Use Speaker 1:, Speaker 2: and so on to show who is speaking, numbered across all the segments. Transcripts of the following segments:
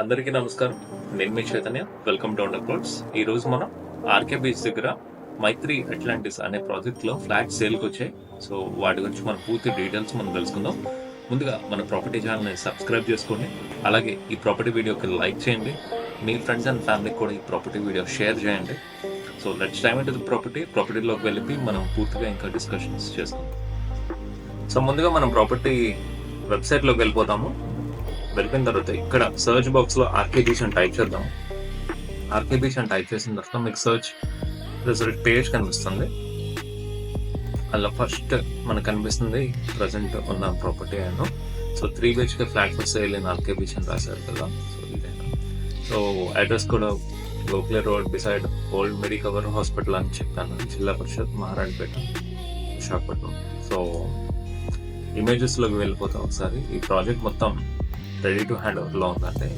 Speaker 1: అందరికీ నమస్కారం. నేను మీ Chaitanya. Welcome to under clothes. ఈ రోజు మనం ఆర్కే బీచ్ దగ్గర మైత్రి అట్లాంటిస్ అనే ప్రాజెక్ట్ లో ఫ్లాట్ సేల్కి వచ్చాయి. సో వాటి గురించి మన పూర్తి డీటెయిల్స్ మనం తెలుసుకుందాం. ముందుగా మన ప్రాపర్టీ ఛానల్ని సబ్స్క్రైబ్ చేసుకోండి. అలాగే ఈ ప్రాపర్టీ వీడియోకి లైక్ చేయండి. మీ ఫ్రెండ్స్ అండ్ ఫ్యామిలీకి కూడా ఈ ప్రాపర్టీ వీడియో షేర్ చేయండి. So let's time into the ప్రాపర్టీలోకి వెళ్ళి మనం పూర్తిగా ఇంకా డిస్కషన్స్ చేసుకుందాం. సో ముందుగా మనం ప్రాపర్టీ వెబ్సైట్లోకి వెళ్ళిపోతాము. వెళ్ళిన తర్వాత ఇక్కడ సర్చ్ బాక్స్ లో ఆర్కే బీచ్ అని టైప్ చేద్దాం. ఆర్కే బీచ్ అని టైప్ చేసిన తర్వాత మీకు సర్చ్ రిజల్ట్ పేజ్ కనిపిస్తుంది. అలా ఫస్ట్ మనకు కనిపిస్తుంది ప్రజెంట్ ఉన్న ప్రాపర్టీ అయినా. So 3 BHK flat for sale in RK beach అని రాశారు కదా. సో ఇదేనా. సో అడ్రస్ కూడా Gokhale road beside old Medicover hospital అని చెప్పాను. జిల్లా పరిషత్ మహారాణపేట విశాఖపట్నం. సో ఇమేజెస్ లోకి వెళ్ళిపోతాం ఒకసారి. ఈ ప్రాజెక్ట్ మొత్తం రెడీ టు హ్యాండ్ ఓవర్ లో ఉందండి.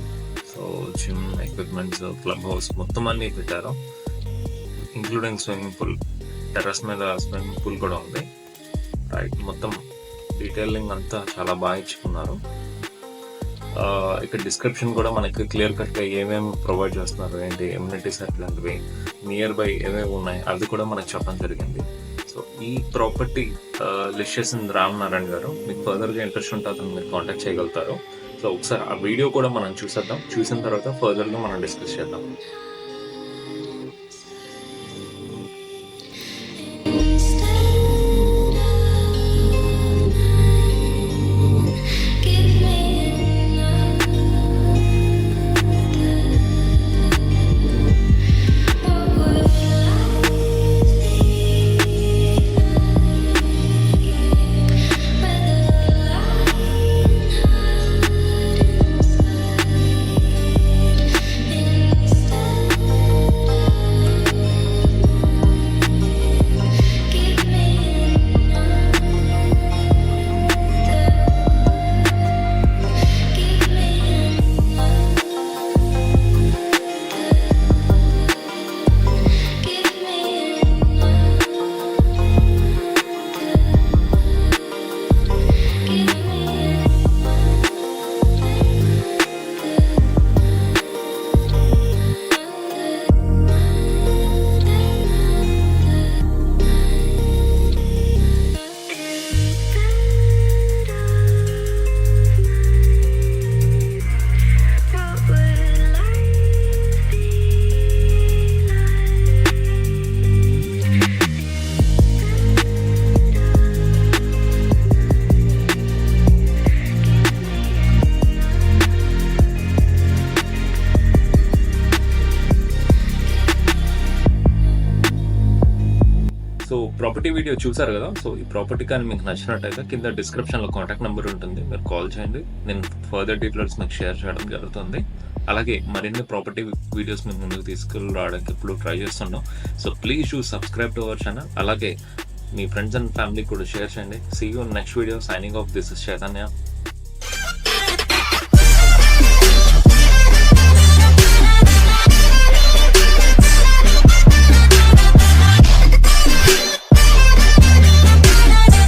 Speaker 1: So gym equipments, club house మొత్తం అన్ని పెట్టారు, ఇంక్లూడింగ్ స్విమ్మింగ్ పూల్. టెర్రస్ మీద స్విమ్మింగ్ పూల్ కూడా ఉంది. రైట్, మొత్తం డీటెయిలింగ్ అంతా చాలా బాగా ఇచ్చుకున్నారు. ఇక్కడ డిస్క్రిప్షన్ కూడా మనకి క్లియర్ కట్ గా ఏమేమి ప్రొవైడ్ చేస్తున్నారు, ఏంటి ఎమ్యూనిటీస్ అట్లాంటివి, నియర్ బై ఏమేమి ఉన్నాయి అది కూడా మనకు చెప్పడం జరిగింది. సో ఈ ప్రాపర్టీ లిస్ట్ చేసిన రామ్ నారాయణ గారు. మీకు ఫర్దర్ గా ఇంట్రెస్ట్ ఉంటే అతను మీరు కాంటాక్ట్ చేయగలుగుతారు. సో ఒకసారి ఆ వీడియో కూడా మనం చూసేద్దాం. చూసిన తర్వాత ఫర్దర్ గా మనం డిస్కస్ చేద్దాం. సో ప్రాపర్టీ వీడియో చూసారు కదా. సో ఈ ప్రాపర్టీ కానీ మీకు నచ్చినట్టయితే కింద డిస్క్రిప్షన్లో కాంటాక్ట్ నెంబర్ ఉంటుంది, మీరు కాల్ చేయండి. నేను ఫర్దర్ డీటెయిల్స్ మీకు షేర్ చేయడం జరుగుతుంది. అలాగే మరిన్ని ప్రాపర్టీ వీడియోస్ మీకు ముందుకు తీసుకురావడానికి ఇప్పుడు ట్రై చేస్తున్నాం. So please do subscribe to our channel. అలాగే మీ ఫ్రెండ్స్ అండ్ ఫ్యామిలీ కూడా షేర్ చేయండి. See you next video. Signing off, this is Chaitanya.